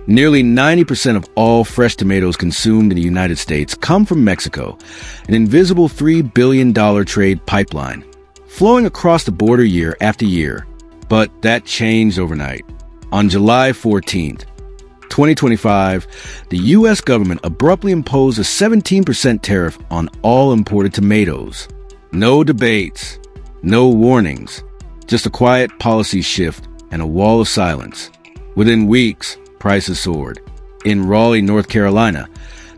Nearly 90% of all fresh tomatoes consumed in the United States come from Mexico, an invisible $3 billion trade pipeline, flowing across the border year after year. But that changed overnight. On July 14th, 2025, the U.S. government abruptly imposed a 17% tariff on all imported tomatoes. No debates, no warnings, just a quiet policy shift and a wall of silence. Within weeks, prices soared. In Raleigh, North Carolina,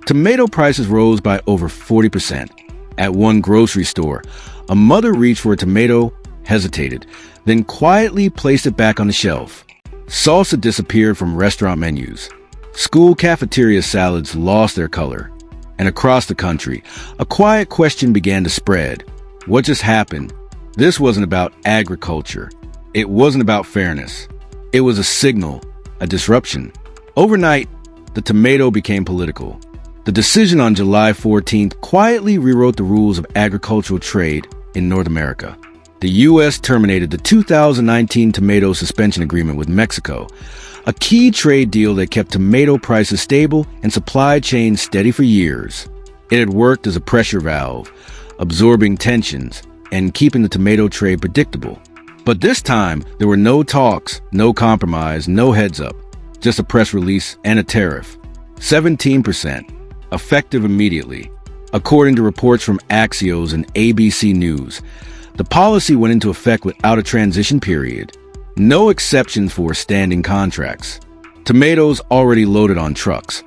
tomato prices rose by over 40%. At one grocery store, a mother reached for a tomato, hesitated, then quietly placed it back on the shelf. Salsa disappeared from restaurant menus. School cafeteria salads lost their color. And across the country, a quiet question began to spread. What just happened? This wasn't about agriculture. It wasn't about fairness. It was a signal, a disruption. Overnight, the tomato became political. The decision on July 14th quietly rewrote the rules of agricultural trade in North America. The U.S. terminated the 2019 tomato suspension agreement with Mexico, a key trade deal that kept tomato prices stable and supply chains steady for years. It had worked as a pressure valve, absorbing tensions and keeping the tomato trade predictable. But this time, there were no talks, no compromise, no heads up, just a press release and a tariff. 17%, effective immediately. According to reports from Axios and ABC News, the policy went into effect without a transition period. No exceptions for standing contracts. Tomatoes already loaded on trucks,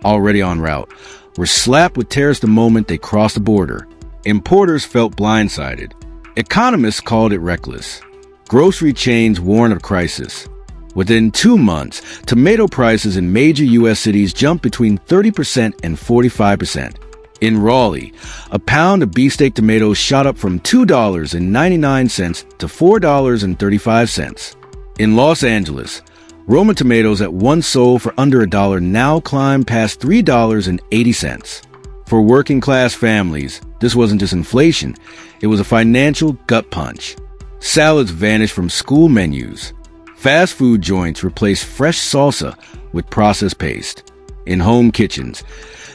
already en route, were slapped with tariffs the moment they crossed the border. Importers felt blindsided. Economists called it reckless. Grocery chains warned of crisis. Within 2 months, tomato prices in major U.S. cities jumped between 30% and 45%. In Raleigh, a pound of beefsteak tomatoes shot up from $2.99 to $4.35. In Los Angeles, Roma tomatoes that once sold for under $1 now climb past $3.80. For working-class families, this wasn't just inflation, it was a financial gut punch. Salads vanished from school menus. Fast food joints replaced fresh salsa with processed paste. In home kitchens,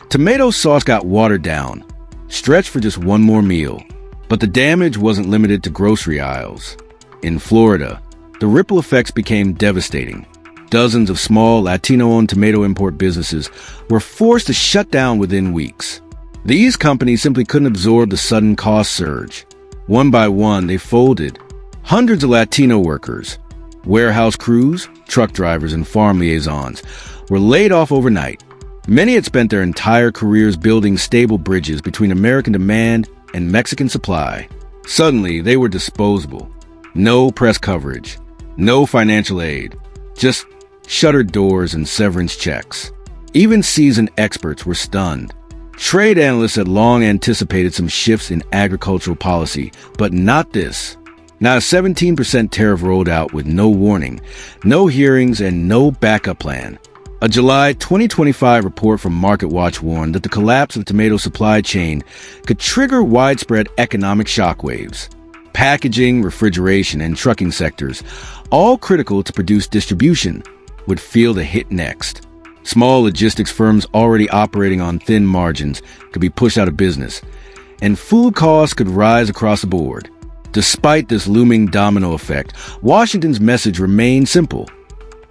tomato sauce got watered down, stretched for just one more meal. But the damage wasn't limited to grocery aisles. In Florida, the ripple effects became devastating. Dozens of small Latino-owned tomato import businesses were forced to shut down within weeks. These companies simply couldn't absorb the sudden cost surge. One by one, they folded. Hundreds of Latino workers, warehouse crews, truck drivers, and farm liaisons were laid off overnight. Many had spent their entire careers building stable bridges between American demand and Mexican supply. Suddenly, they were disposable. No press coverage, no financial aid, just shuttered doors and severance checks. Even seasoned experts were stunned. Trade analysts had long anticipated some shifts in agricultural policy, but not this. Now a 17% tariff rolled out with no warning, no hearings, and no backup plan. A July 2025 report from MarketWatch warned that the collapse of the tomato supply chain could trigger widespread economic shockwaves. Packaging, refrigeration, and trucking sectors, all critical to produce distribution, would feel the hit next. Small logistics firms already operating on thin margins could be pushed out of business, and food costs could rise across the board. Despite this looming domino effect, Washington's message remained simple: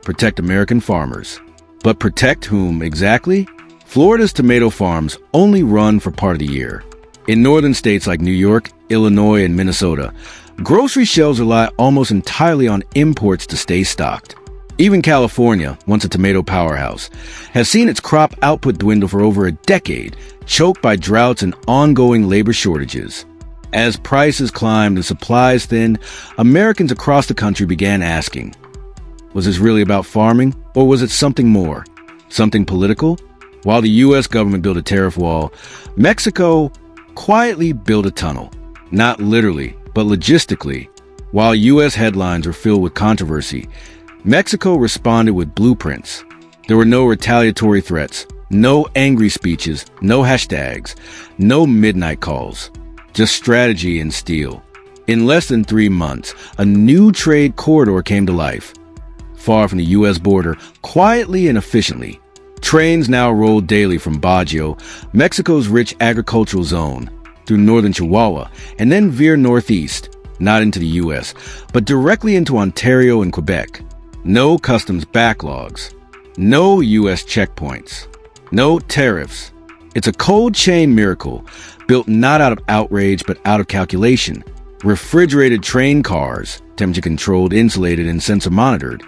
protect American farmers. But protect whom exactly? Florida's tomato farms only run for part of the year. In northern states like New York, Illinois, and Minnesota, grocery shelves rely almost entirely on imports to stay stocked. Even California, once a tomato powerhouse, has seen its crop output dwindle for over a decade, choked by droughts and ongoing labor shortages. As prices climbed and supplies thinned, Americans across the country began asking, was this really about farming, or was it something more? Something political? While the U.S. government built a tariff wall, Mexico quietly built a tunnel. Not literally, but logistically. While U.S. headlines were filled with controversy, Mexico responded with blueprints. There were no retaliatory threats, no angry speeches, no hashtags, no midnight calls. Just strategy and steel. In less than 3 months, a new trade corridor came to life. far from the U.S. border quietly and efficiently. Trains now roll daily from Baguio, Mexico's rich agricultural zone, through northern Chihuahua, and then veer northeast, not into the U.S., but directly into Ontario and Quebec. No customs backlogs, no U.S. checkpoints, no tariffs. It's a cold chain miracle, built not out of outrage but out of calculation. Refrigerated train cars, temperature-controlled, insulated, and sensor-monitored.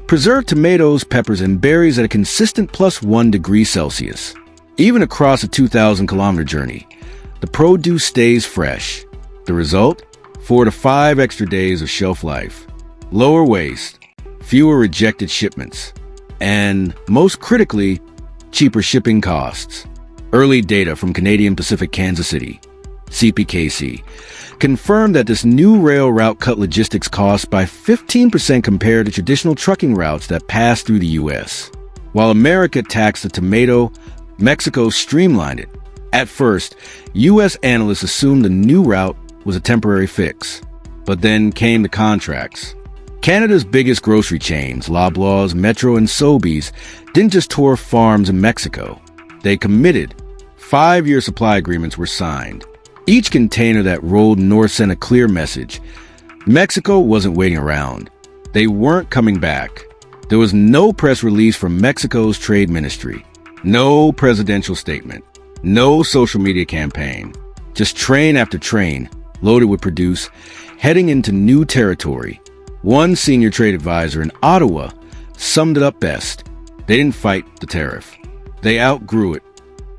Preserved tomatoes, peppers, and berries at a consistent +1 degree Celsius. Even across a 2,000-kilometer journey, the produce stays fresh. The result? 4 to 5 extra days of shelf life. Lower waste, fewer rejected shipments, and, most critically, cheaper shipping costs. Early data from Canadian Pacific Kansas City, CPKC, confirmed that this new rail route cut logistics costs by 15% compared to traditional trucking routes that pass through the U.S. While America taxed the tomato, Mexico streamlined it. At first, U.S. analysts assumed the new route was a temporary fix. But then came the contracts. Canada's biggest grocery chains, Loblaws, Metro, and Sobeys, didn't just tour farms in Mexico. They committed. 5-year supply agreements were signed. Each container that rolled north sent a clear message. Mexico wasn't waiting around. They weren't coming back. There was no press release from Mexico's trade ministry. No presidential statement. No social media campaign. Just train after train, loaded with produce, heading into new territory. One senior trade advisor in Ottawa summed it up best. They didn't fight the tariff. They outgrew it.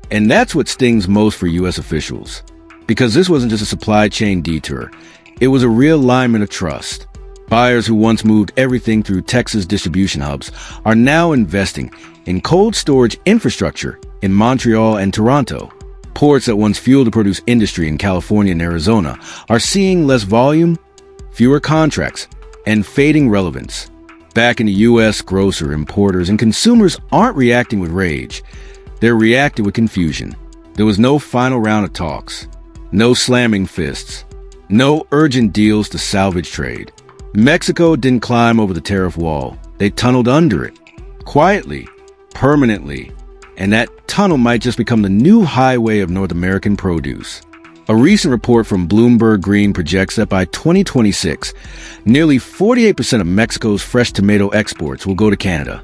And that's what stings most for U.S. officials. Because this wasn't just a supply chain detour. It was a realignment of trust. Buyers who once moved everything through Texas distribution hubs are now investing in cold storage infrastructure in Montreal and Toronto. Ports that once fueled the produce industry in California and Arizona are seeing less volume, fewer contracts, and fading relevance. Back in the U.S., grocer, importers, and consumers aren't reacting with rage. They're reacting with confusion. There was no final round of talks. No slamming fists. No urgent deals to salvage trade. Mexico didn't climb over the tariff wall. They tunneled under it. Quietly. Permanently. And that tunnel might just become the new highway of North American produce. A recent report from Bloomberg Green projects that by 2026, nearly 48% of Mexico's fresh tomato exports will go to Canada,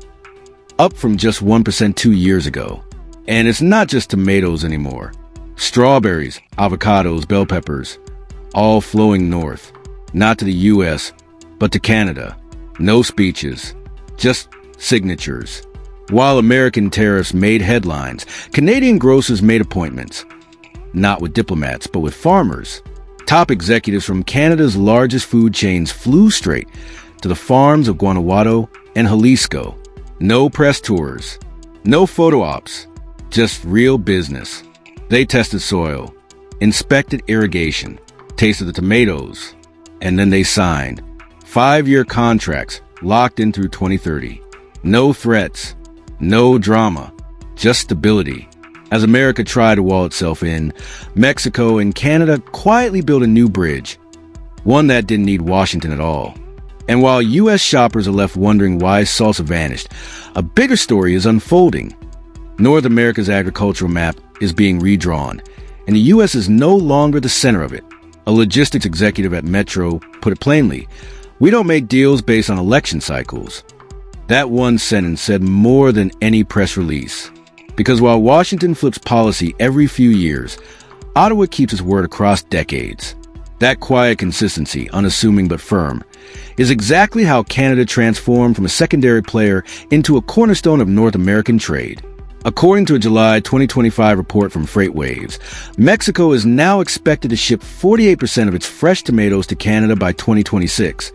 up from just 1% 2 years ago. And it's not just tomatoes anymore. Strawberries, avocados, bell peppers, all flowing north, not to the U.S., but to Canada. No speeches, just signatures. While American tariffs made headlines, Canadian grocers made appointments. Not with diplomats, but with farmers. Top executives from Canada's largest food chains flew straight to the farms of Guanajuato and Jalisco. No press tours, no photo ops, just real business. They tested soil, inspected irrigation, tasted the tomatoes, and then they signed 5-year contracts locked in through 2030. No threats, no drama, just stability. As America tried to wall itself in, Mexico and Canada quietly built a new bridge, one that didn't need Washington at all. And while U.S. shoppers are left wondering why salsa vanished, a bigger story is unfolding. North America's agricultural map is being redrawn, and the U.S. is no longer the center of it. A logistics executive at Metro put it plainly, "We don't make deals based on election cycles." That one sentence said more than any press release. Because while Washington flips policy every few years, Ottawa keeps its word across decades. That quiet consistency, unassuming but firm, is exactly how Canada transformed from a secondary player into a cornerstone of North American trade. According to a July 2025 report from FreightWaves, Mexico is now expected to ship 48% of its fresh tomatoes to Canada by 2026,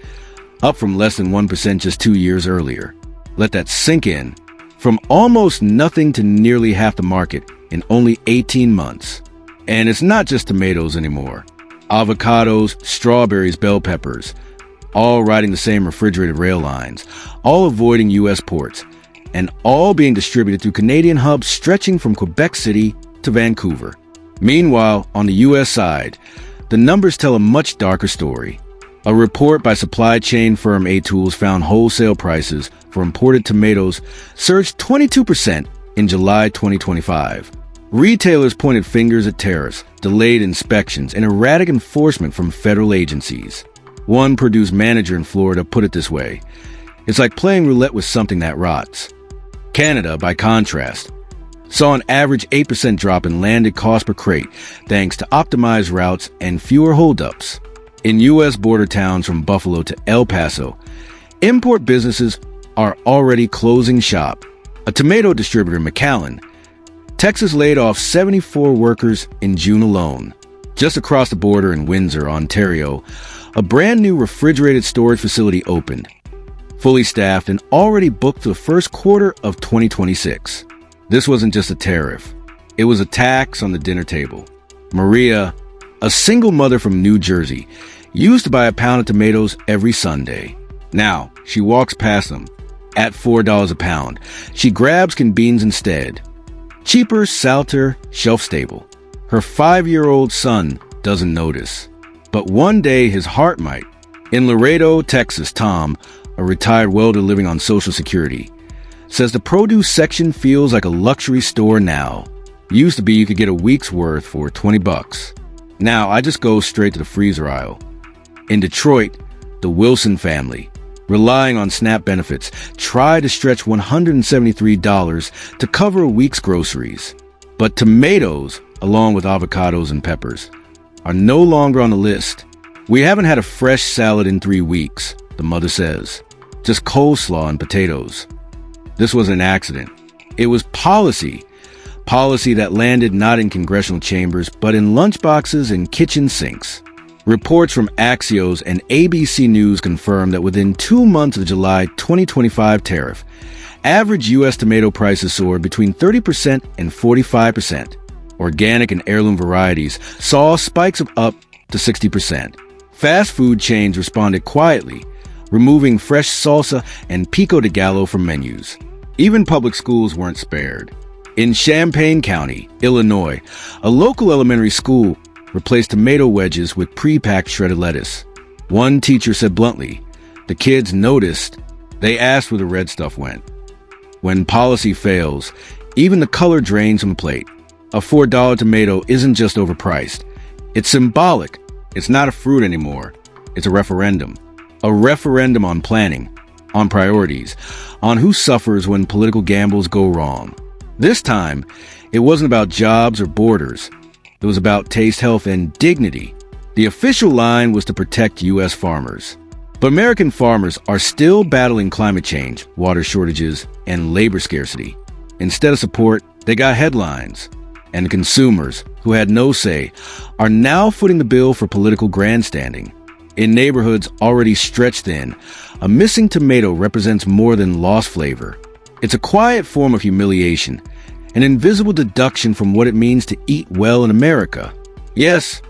up from less than 1% just 2 years earlier. Let that sink in. From almost nothing to nearly half the market in only 18 months. And it's not just tomatoes anymore. Avocados, strawberries, bell peppers, all riding the same refrigerated rail lines, all avoiding U.S. ports, and all being distributed through Canadian hubs stretching from Quebec City to Vancouver. Meanwhile, on the U.S. side, the numbers tell a much darker story. A report by supply chain firm A-Tools found wholesale prices for imported tomatoes surged 22% in July 2025. Retailers pointed fingers at tariffs, delayed inspections, and erratic enforcement from federal agencies. One produce manager in Florida put it this way: "It's like playing roulette with something that rots." Canada, by contrast, saw an average 8% drop in landed cost per crate thanks to optimized routes and fewer holdups. In U.S. border towns from Buffalo to El Paso, import businesses are already closing shop. A tomato distributor, McAllen, Texas, laid off 74 workers in June alone. Just across the border in Windsor, Ontario, a brand new refrigerated storage facility opened, fully staffed and already booked for the first quarter of 2026. This wasn't just a tariff. It was a tax on the dinner table. Maria, a single mother from New Jersey, used to buy a pound of tomatoes every Sunday. Now, she walks past them. At $4 a pound, she grabs canned beans instead. Cheaper, salter, shelf-stable. Her 5-year-old son doesn't notice. But one day his heart might. In Laredo, Texas, Tom, a retired welder living on Social Security, says the produce section feels like a luxury store now. Used to be you could get a week's worth for $20. Now I just go straight to the freezer aisle. In Detroit, the Wilson family, relying on SNAP benefits, tried to stretch $173 to cover a week's groceries. But tomatoes, along with avocados and peppers, are no longer on the list. "We haven't had a fresh salad in 3 weeks," the mother says. "Just coleslaw and potatoes." This was an accident. It was policy. Policy that landed not in congressional chambers, but in lunchboxes and kitchen sinks. Reports from Axios and ABC News confirm that within 2 months of the July 2025 tariff, average U.S. tomato prices soared between 30% and 45%. Organic and heirloom varieties saw spikes of up to 60%. Fast food chains responded quietly, removing fresh salsa and pico de gallo from menus. Even public schools weren't spared. In Champaign County, Illinois, a local elementary school replaced tomato wedges with pre-packed shredded lettuce. One teacher said bluntly, "The kids noticed. They asked where the red stuff went." When policy fails, even the color drains from the plate. A $4 tomato isn't just overpriced. It's symbolic. It's not a fruit anymore. It's a referendum. A referendum on planning, on priorities, on who suffers when political gambles go wrong. This time, it wasn't about jobs or borders. It was about taste, health, and dignity. The official line was to protect U.S. farmers. But American farmers are still battling climate change, water shortages, and labor scarcity. Instead of support, they got headlines. And consumers, who had no say, are now footing the bill for political grandstanding. In neighborhoods already stretched thin, a missing tomato represents more than lost flavor. It's a quiet form of humiliation, an invisible deduction from what it means to eat well in America. Yes,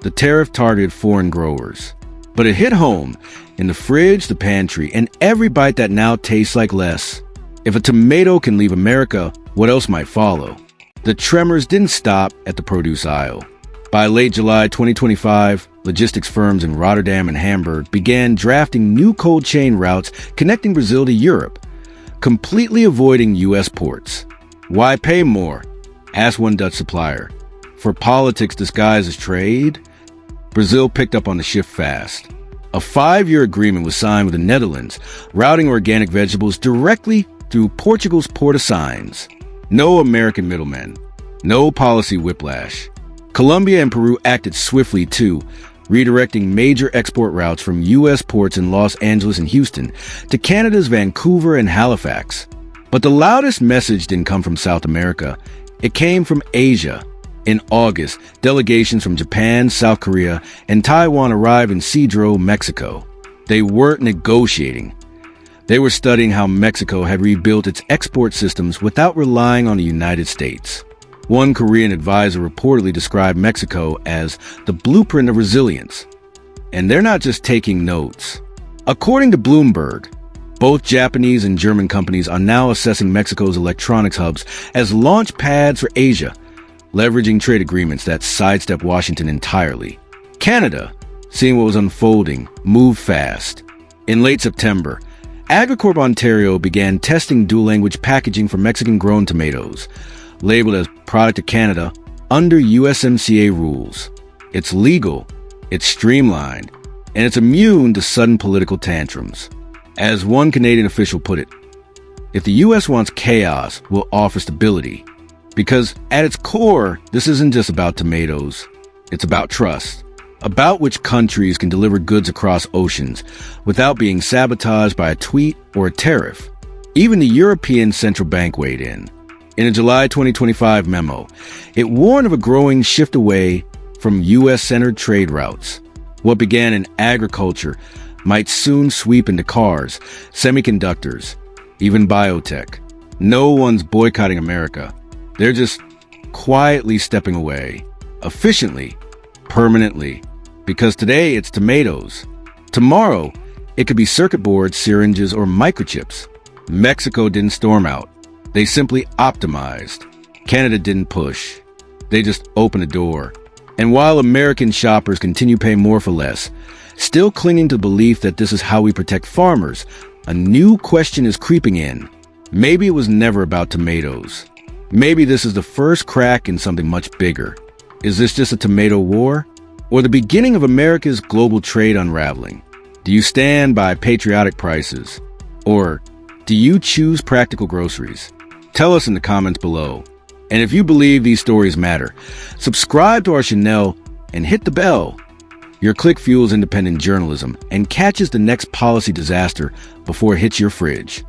the tariff targeted foreign growers, but it hit home in the fridge, the pantry, and every bite that now tastes like less. If a tomato can leave America, what else might follow? The tremors didn't stop at the produce aisle. By late July 2025, logistics firms in Rotterdam and Hamburg began drafting new cold chain routes connecting Brazil to Europe, completely avoiding U.S. ports. Why pay more? Asked one Dutch supplier. For politics disguised as trade? Brazil picked up on the shift fast. A 5-year agreement was signed with the Netherlands, routing organic vegetables directly through Portugal's Port of Signs. No American middlemen. No policy whiplash. Colombia and Peru acted swiftly too, redirecting major export routes from U.S. ports in Los Angeles and Houston to Canada's Vancouver and Halifax. But the loudest message didn't come from South America. It came from Asia. In August, delegations from Japan, South Korea, and Taiwan arrived in Cedro, Mexico. They weren't negotiating. They were studying how Mexico had rebuilt its export systems without relying on the United States. One Korean advisor reportedly described Mexico as the blueprint of resilience. And they're not just taking notes. According to Bloomberg, both Japanese and German companies are now assessing Mexico's electronics hubs as launch pads for Asia, leveraging trade agreements that sidestep Washington entirely. Canada, seeing what was unfolding, moved fast. In late September, Agricorp Ontario began testing dual-language packaging for Mexican-grown tomatoes, labeled as Product of Canada, under USMCA rules. It's legal, it's streamlined, and it's immune to sudden political tantrums. As one Canadian official put it, if the U.S. wants chaos, we'll offer stability. Because at its core, this isn't just about tomatoes. It's about trust. About which countries can deliver goods across oceans without being sabotaged by a tweet or a tariff. Even the European Central Bank weighed in. In a July 2025 memo, it warned of a growing shift away from U.S.-centered trade routes. What began in agriculture might soon sweep into cars, semiconductors, even biotech. No one's boycotting America. They're just quietly stepping away, efficiently, permanently. Because today it's tomatoes. Tomorrow, it could be circuit boards, syringes, or microchips. Mexico didn't storm out. They simply optimized. Canada didn't push. They just opened a door. And while American shoppers continue paying more for less, still clinging to the belief that this is how we protect farmers, a new question is creeping in. Maybe it was never about tomatoes. Maybe this is the first crack in something much bigger. Is this just a tomato war? Or the beginning of America's global trade unraveling? Do you stand by patriotic prices? Or do you choose practical groceries? Tell us in the comments below. And if you believe these stories matter, subscribe to our channel and hit the bell. Your click fuels independent journalism and catches the next policy disaster before it hits your fridge.